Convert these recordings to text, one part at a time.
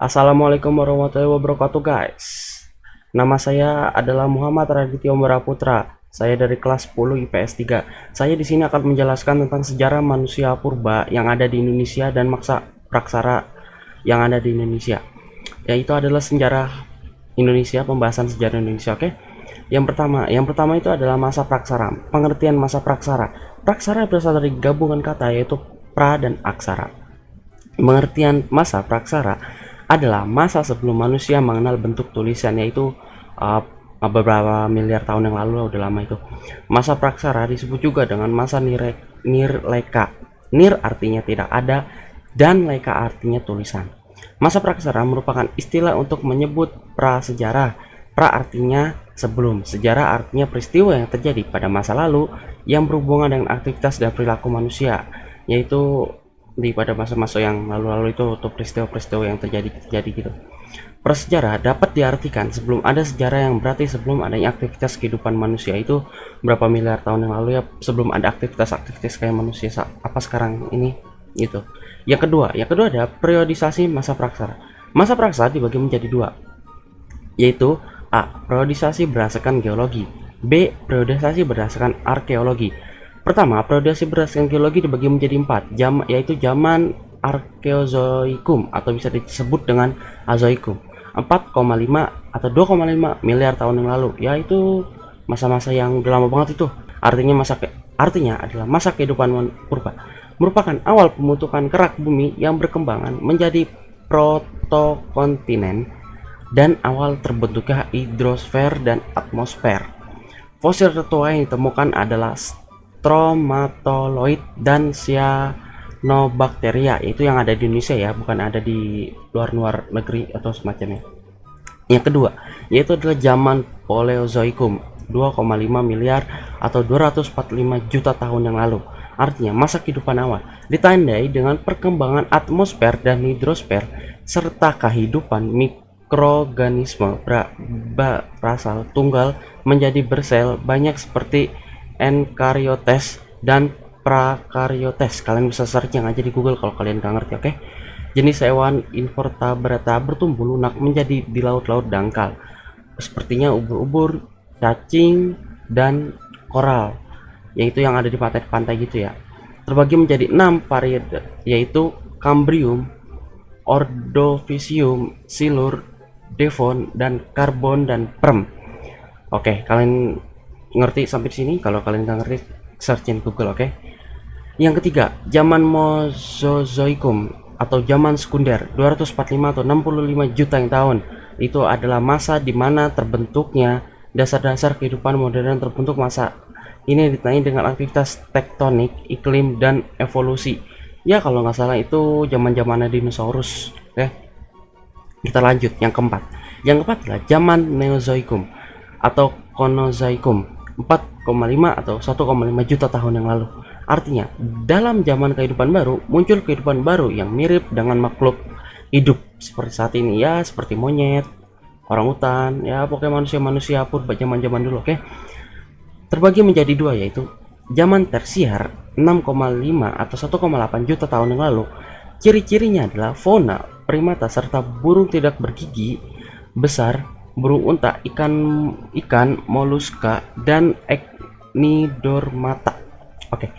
Assalamualaikum warahmatullahi wabarakatuh guys. Nama saya adalah Muhammad Radityo Meraputra. Saya dari kelas 10 IPS 3. Saya di sini akan menjelaskan tentang sejarah manusia purba yang ada di Indonesia dan masa praksara yang ada di Indonesia. Yaitu adalah sejarah Indonesia, pembahasan sejarah Indonesia, oke? Yang pertama itu adalah masa praksara. Pengertian masa praksara. Praksara berasal dari gabungan kata yaitu pra dan aksara. Pengertian masa praksara adalah masa sebelum manusia mengenal bentuk tulisan, yaitu beberapa miliar tahun yang lalu, udah lama itu. Masa praksara disebut juga dengan masa nirleka. Nir artinya tidak ada dan leka artinya tulisan. Masa praksara merupakan istilah untuk menyebut prasejarah. Pra artinya sebelum, sejarah artinya peristiwa yang terjadi pada masa lalu yang berhubungan dengan aktivitas dan perilaku manusia, yaitu pada masa-masa yang lalu-lalu itu atau peristiwa-peristiwa yang terjadi gitu. Prasejarah dapat diartikan sebelum ada sejarah, yang berarti sebelum adanya aktivitas kehidupan manusia itu berapa miliar tahun yang lalu ya, sebelum ada aktivitas kayak manusia apa sekarang ini gitu. Yang kedua ada periodisasi masa praksara. Masa praksara dibagi menjadi dua, yaitu A. Periodisasi berdasarkan geologi, B. Periodisasi berdasarkan arkeologi. Pertama, periodisasi berdasarkan geologi dibagi menjadi 4, yaitu zaman Arkeozoikum atau bisa disebut dengan Azoikum, 4,5 atau 2,5 miliar tahun yang lalu, yaitu masa-masa yang udah lama banget itu. Artinya adalah masa kehidupan purba. Merupakan awal pembentukan kerak bumi yang berkembangan menjadi protokontinen dan awal terbentuknya hidrosfer dan atmosfer. Fosil tertua yang ditemukan adalah stromatoloid dan cyanobacteria, itu yang ada di Indonesia ya, bukan ada di luar negeri atau semacamnya. Yang kedua yaitu adalah zaman Paleozoikum, 2,5 miliar atau 245 juta tahun yang lalu. Artinya masa kehidupan awal, ditandai dengan perkembangan atmosfer dan hidrosfer serta kehidupan mikroorganisme berasal tunggal menjadi bersel banyak seperti Enkaryotes dan Prakaryotes. Kalian bisa searching aja di Google kalau kalian gak ngerti, oke? Jenis hewan invertebrata bertumbuh lunak menjadi di laut-laut dangkal, sepertinya ubur-ubur, cacing, dan koral, yaitu yang ada di pantai-pantai gitu ya. Terbagi menjadi 6 periode, yaitu Kambrium, Ordovisium, Silur, Devon, dan Karbon dan Perm. Oke, kalian ngerti sampai sini? Kalau kalian nggak ngerti, searching Google, oke? Yang ketiga, zaman Mesozoikum atau zaman sekunder, 245 atau 65 juta yang tahun. Itu adalah masa di mana terbentuknya dasar-dasar kehidupan modern terbentuk. Masa ini ditandai dengan aktivitas tektonik, iklim, dan evolusi. Ya kalau nggak salah itu zaman-zamannya dinosaurus. Oke, kita lanjut yang keempat. Yang keempat adalah zaman Neozoikum atau Konozoikum, 4,5 atau 1,5 juta tahun yang lalu. Artinya dalam zaman kehidupan baru muncul kehidupan baru yang mirip dengan makhluk hidup seperti saat ini ya, seperti monyet, orangutan, ya pokoknya manusia purba zaman-zaman dulu, oke? Terbagi menjadi dua, yaitu zaman tersier, 6,5 atau 1,8 juta tahun yang lalu. Ciri-cirinya adalah fauna primata serta burung tidak bergigi besar, burung unta, ikan moluska, dan Echinidormata. Oke.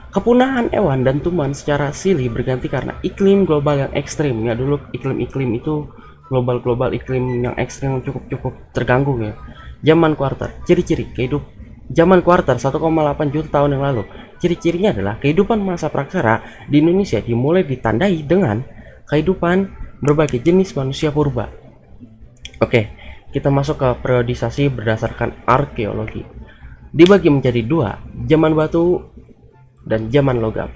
Kepunahan hewan dan tumbuhan secara silih berganti karena iklim global yang ekstrim. Ya dulu iklim itu global iklim yang ekstrim cukup terganggu ya. Zaman kuarter, ciri-ciri zaman kuarter 1,8 juta tahun yang lalu. Ciri-cirinya adalah kehidupan masa praksara di Indonesia dimulai ditandai dengan kehidupan berbagai jenis manusia purba. Oke, kita masuk ke periodisasi berdasarkan arkeologi. Dibagi menjadi dua, zaman batu dan zaman logam.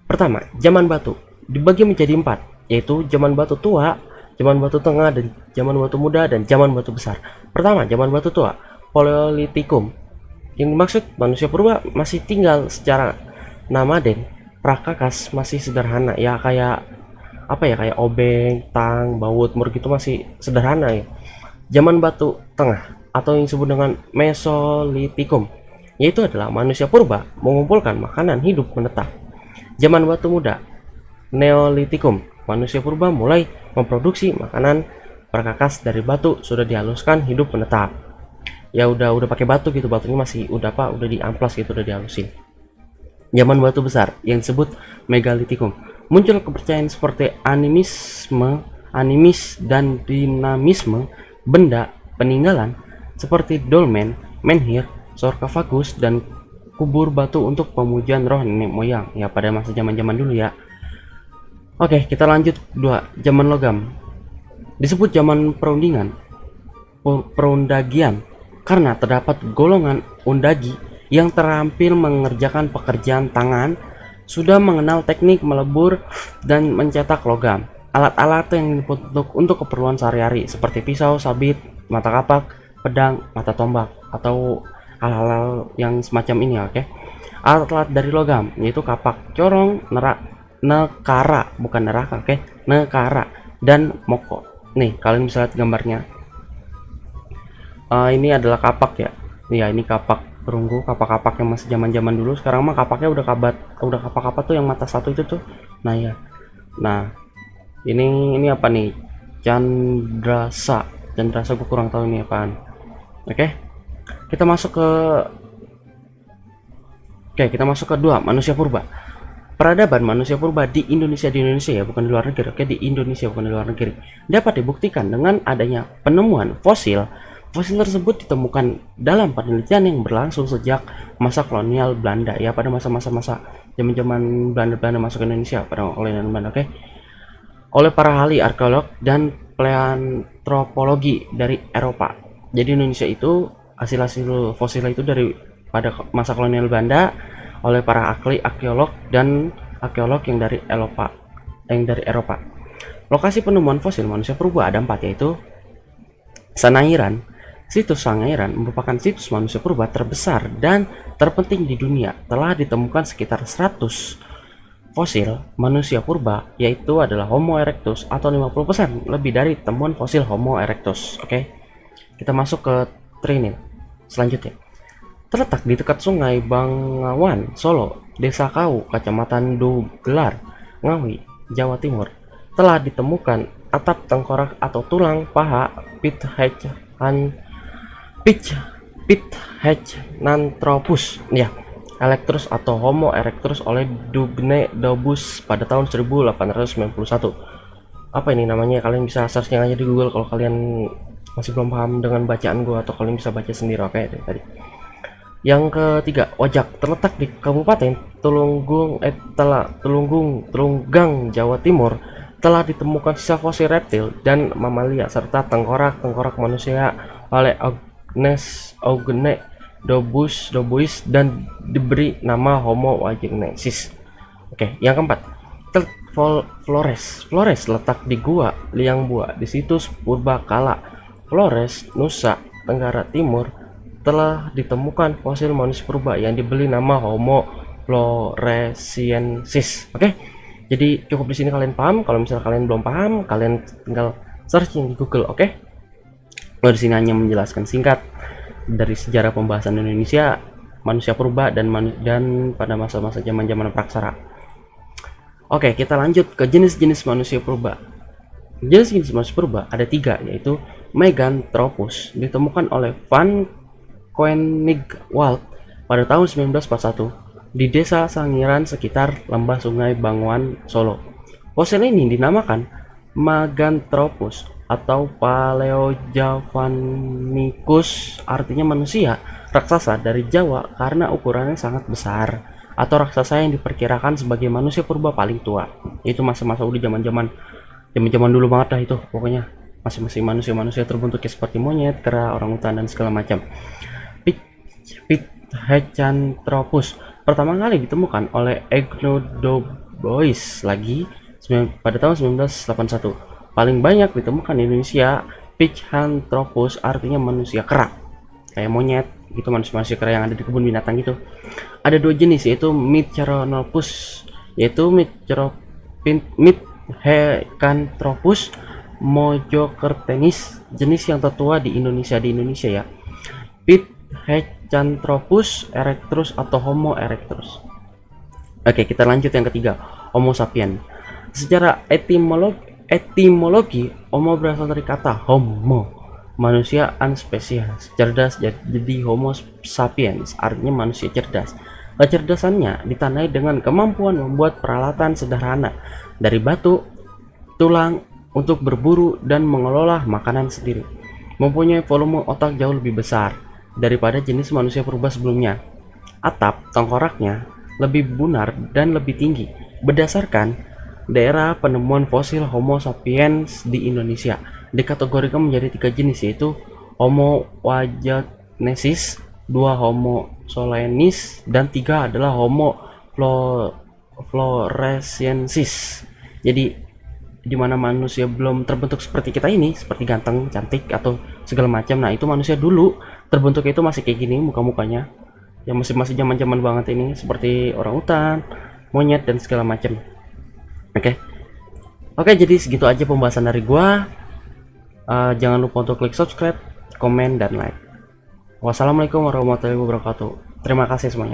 Pertama, zaman batu dibagi menjadi 4, yaitu zaman batu tua, zaman batu tengah, dan zaman batu muda, dan zaman batu besar. Pertama, zaman batu tua, Paleolitikum, yang dimaksud manusia purba masih tinggal secara nomaden, prakakas masih sederhana ya, kayak apa ya, kayak obeng, tang, baut, mur gitu, masih sederhana ya. Zaman batu tengah atau yang disebut dengan Mesolitikum, yaitu adalah manusia purba mengumpulkan makanan hidup menetap. Zaman batu muda Neolitikum. Manusia purba mulai memproduksi makanan perkakas dari batu, sudah dihaluskan, hidup menetap. Ya udah pakai batu gitu, batunya masih udah diamplas gitu, udah dihalusin. Zaman batu besar yang disebut megalitikum. Muncul kepercayaan seperti animis dan dinamisme benda peninggalan seperti dolmen, menhir, sarkofagus dan kubur batu untuk pemujaan roh nenek moyang ya pada masa zaman-zaman dulu ya. Oke, kita lanjut 2. Zaman logam. Disebut zaman perundagian karena terdapat golongan undagi yang terampil mengerjakan pekerjaan tangan, sudah mengenal teknik melebur dan mencetak logam. Alat-alat yang dibentuk untuk keperluan sehari-hari seperti pisau, sabit, mata kapak, pedang, mata tombak atau hal-hal yang semacam ini ya, oke. Alat-alat dari logam yaitu kapak, corong, nekara, bukan neraka, oke. Nekara dan moko. Nih, kalian bisa lihat gambarnya. Ini adalah kapak ya. Ya, ini kapak perunggu, kapak-kapak yang masih zaman-zaman dulu. Sekarang mah kapaknya udah kapak-kapak tuh yang mata satu itu tuh. Nah ya, nah ini apa nih? Candrasa gue kurang tahu ini apaan. Oke, kita masuk ke 2. Manusia purba. Peradaban manusia purba di Indonesia ya, bukan di luar negeri. Oke, di Indonesia bukan di luar negeri. Dapat dibuktikan dengan adanya penemuan fosil. Fosil tersebut ditemukan dalam penelitian yang berlangsung sejak masa kolonial Belanda ya, pada masa zaman-zaman Belanda masuk ke Indonesia pada kolonial Belanda, oke. Oleh para ahli arkeolog dan paleontologi dari Eropa. Jadi Indonesia itu hasil fosil itu dari pada masa kolonial Belanda oleh para ahli arkeolog yang dari Eropa. Lokasi penemuan fosil manusia purba ada 4, yaitu Sangiran. Situs Sangiran merupakan situs manusia purba terbesar dan terpenting di dunia. Telah ditemukan sekitar 100 fosil manusia purba, yaitu adalah Homo erectus atau 50% lebih dari temuan fosil Homo erectus. Oke. Kita masuk ke Trinil. Selanjutnya. Terletak di dekat Sungai Bangawan, Solo, Desa Kau, Kecamatan Dogelar, Ngawi, Jawa Timur. Telah ditemukan atap tengkorak atau tulang paha Pithecanthropus ya, Erectus atau Homo erectus oleh Dugne Dobus pada tahun 1891. Apa ini namanya? Kalian bisa searchnya aja di Google kalau kalian masih belum paham dengan bacaan gua, atau kalian bisa baca sendiri. Oke, tadi. Yang ketiga, Ojak. Terletak di Kabupaten Tulunggang, Jawa Timur. Telah ditemukan sisa fosil reptil dan mamalia serta tengkorak manusia oleh Ogne Dobus dan diberi nama Homo wagenensis. Oke, yang keempat, Flores letak di Gua Liangbua di situs Purbakala, Flores, Nusa Tenggara Timur. Telah ditemukan fosil manusia purba yang diberi nama Homo floresiensis. Oke, jadi cukup di sini kalian paham. Kalau misalnya kalian belum paham, kalian tinggal searching di Google. Oke. Di sini hanya menjelaskan singkat dari sejarah pembahasan Indonesia, manusia purba dan pada masa-masa zaman-zaman praksara. Oke, kita lanjut ke jenis-jenis manusia purba. Jenis-jenis manusia purba ada 3, yaitu Meganthropus, ditemukan oleh Van Koenigwald pada tahun 1941 di Desa Sangiran sekitar lembah Sungai Bangawan, Solo. Fosil ini dinamakan Meganthropus atau Paleojavanicus, artinya manusia raksasa dari Jawa karena ukurannya sangat besar, atau raksasa yang diperkirakan sebagai manusia purba paling tua. Itu masa-masa udah zaman dulu banget dah itu, pokoknya masih manusia terbentuknya seperti monyet, kera, orangutan dan segala macam. Pithecanthropus pertama kali ditemukan oleh Egnodobois lagi pada tahun 1981. Paling banyak ditemukan di Indonesia. Pithecanthropus artinya manusia kera, kayak monyet gitu, manusia kera yang ada di kebun binatang gitu. Ada 2 jenis, yaitu Meganthropus Meganthropus mojokertenis, jenis yang tertua di Indonesia ya. Pithecanthropus erectus atau Homo erectus. Oke, kita lanjut yang ketiga, Homo sapiens. Secara etimologi Homo berasal dari kata homo, manusia unspesies, cerdas, jadi Homo sapiens artinya manusia cerdas. Kecerdasannya ditandai dengan kemampuan membuat peralatan sederhana dari batu, tulang untuk berburu dan mengelola makanan sendiri. Mempunyai volume otak jauh lebih besar daripada jenis manusia purba sebelumnya. Atap tengkoraknya lebih bunar dan lebih tinggi. Berdasarkan daerah penemuan fosil Homo sapiens di Indonesia, dikategorikan menjadi 3 jenis, yaitu Homo wajacnensis, 2 Homo solenius, dan 3 adalah Homo floresiensis. Jadi di mana manusia belum terbentuk seperti kita ini, seperti ganteng, cantik atau segala macam. Nah, itu manusia dulu terbentuk itu masih kayak gini muka-mukanya. Yang masih zaman-zaman banget ini, seperti orang hutan, monyet dan segala macam. Oke. Oke, jadi segitu aja pembahasan dari gua. Jangan lupa untuk klik subscribe, komen dan like. Wassalamualaikum warahmatullahi wabarakatuh. Terima kasih semuanya.